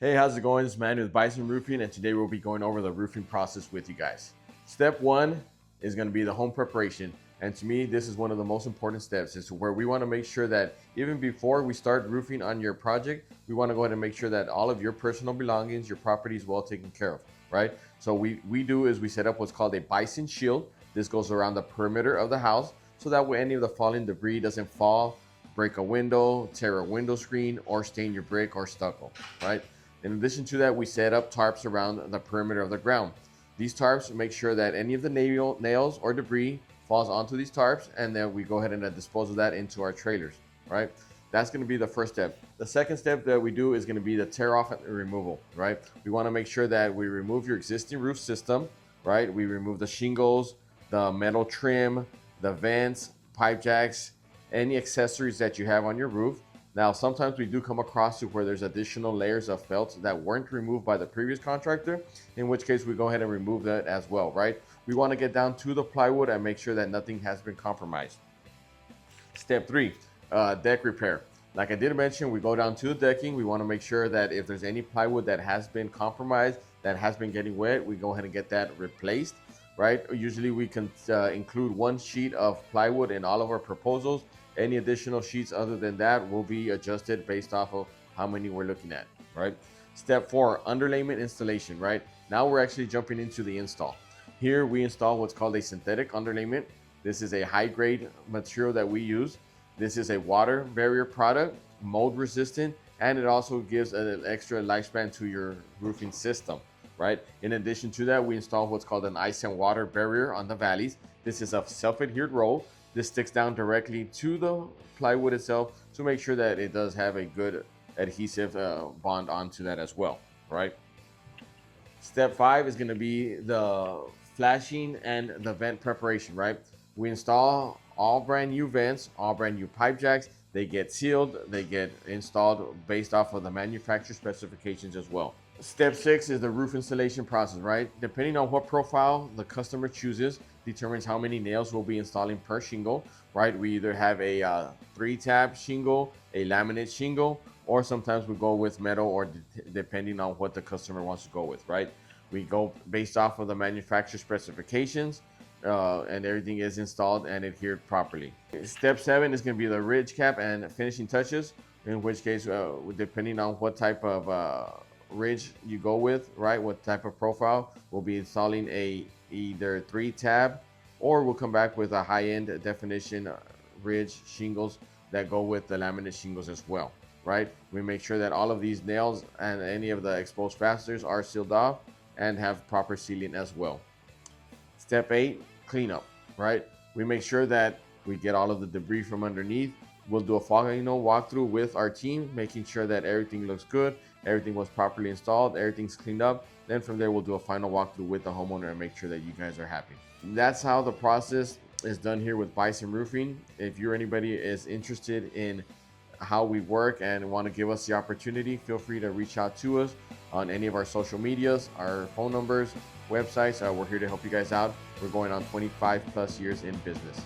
Hey, how's it going? This is Manny with Bison Roofing, and today we'll be going over the roofing process with you guys. Step one is going to be the home preparation, and to me, this is one of the most important steps. It's where we want to make sure that even before we start roofing on your project, we want to go ahead and make sure that all of your personal belongings, your property is well taken care of, right? So we do is we set up what's called a Bison shield. This goes around the perimeter of the house, so that way any of the falling debris doesn't fall, break a window, tear a window screen, or stain your brick or stucco, right? In addition to that, we set up tarps around the perimeter of the ground. These tarps make sure that any of the nails or debris falls onto these tarps, and then we go ahead and dispose of that into our trailers, right? That's going to be the first step. The second step that we do is going to be the tear off and removal, right? We want to make sure that we remove your existing roof system, right? We remove the shingles, the metal trim, the vents, pipe jacks, any accessories that you have on your roof. Now, sometimes we do come across to where there's additional layers of felt that weren't removed by the previous contractor, in which case we go ahead and remove that as well, right? We want to get down to the plywood and make sure that nothing has been compromised. Step three, deck repair. Like I did mention, we go down to the decking. We want to make sure that if there's any plywood that has been compromised, that has been getting wet, we go ahead and get that replaced, right? Usually we can include one sheet of plywood in all of our proposals. Any additional sheets other than that will be adjusted based off of how many we're looking at, right? Step four, underlayment installation, right? Now we're actually jumping into the install. Here we install what's called a synthetic underlayment. This is a high grade material that we use. This is a water barrier product, mold resistant, and it also gives an extra lifespan to your roofing system, right? In addition to that, we install what's called an ice and water barrier on the valleys. This is a self-adhered roll. This sticks down directly to the plywood itself to make sure that it does have a good adhesive bond onto that as well, right? Step five is going to be the flashing and the vent preparation, right? We install all brand new vents, all brand new pipe jacks. They get sealed, they get installed based off of the manufacturer specifications as well. Step six is the roof installation process, right? Depending on what profile the customer chooses, determines how many nails we'll be installing per shingle, right? We either have a 3-tab shingle, a laminate shingle, or sometimes we go with metal, or depending on what the customer wants to go with, right? We go based off of the manufacturer specifications, and everything is installed and adhered properly. Step seven is going to be the ridge cap and finishing touches, in which case, depending on what type of ridge you go with, right, what type of profile, we'll be installing a either 3-tab, or we'll come back with a high-end definition ridge shingles that go with the laminate shingles as well, right? We make sure that all of these nails and any of the exposed fasteners are sealed off and have proper sealing as well. Step 8, cleanup, right? We make sure that we get all of the debris from underneath. We'll do a walkthrough with our team, making sure that everything looks good, everything was properly installed, everything's cleaned up. Then from there, we'll do a final walkthrough with the homeowner and make sure that you guys are happy. That's how the process is done here with Bison Roofing. If you're anybody is interested in how we work and want to give us the opportunity, feel free to reach out to us on any of our social medias, our phone numbers, websites. We're here to help you guys out. We're going on 25 plus years in business.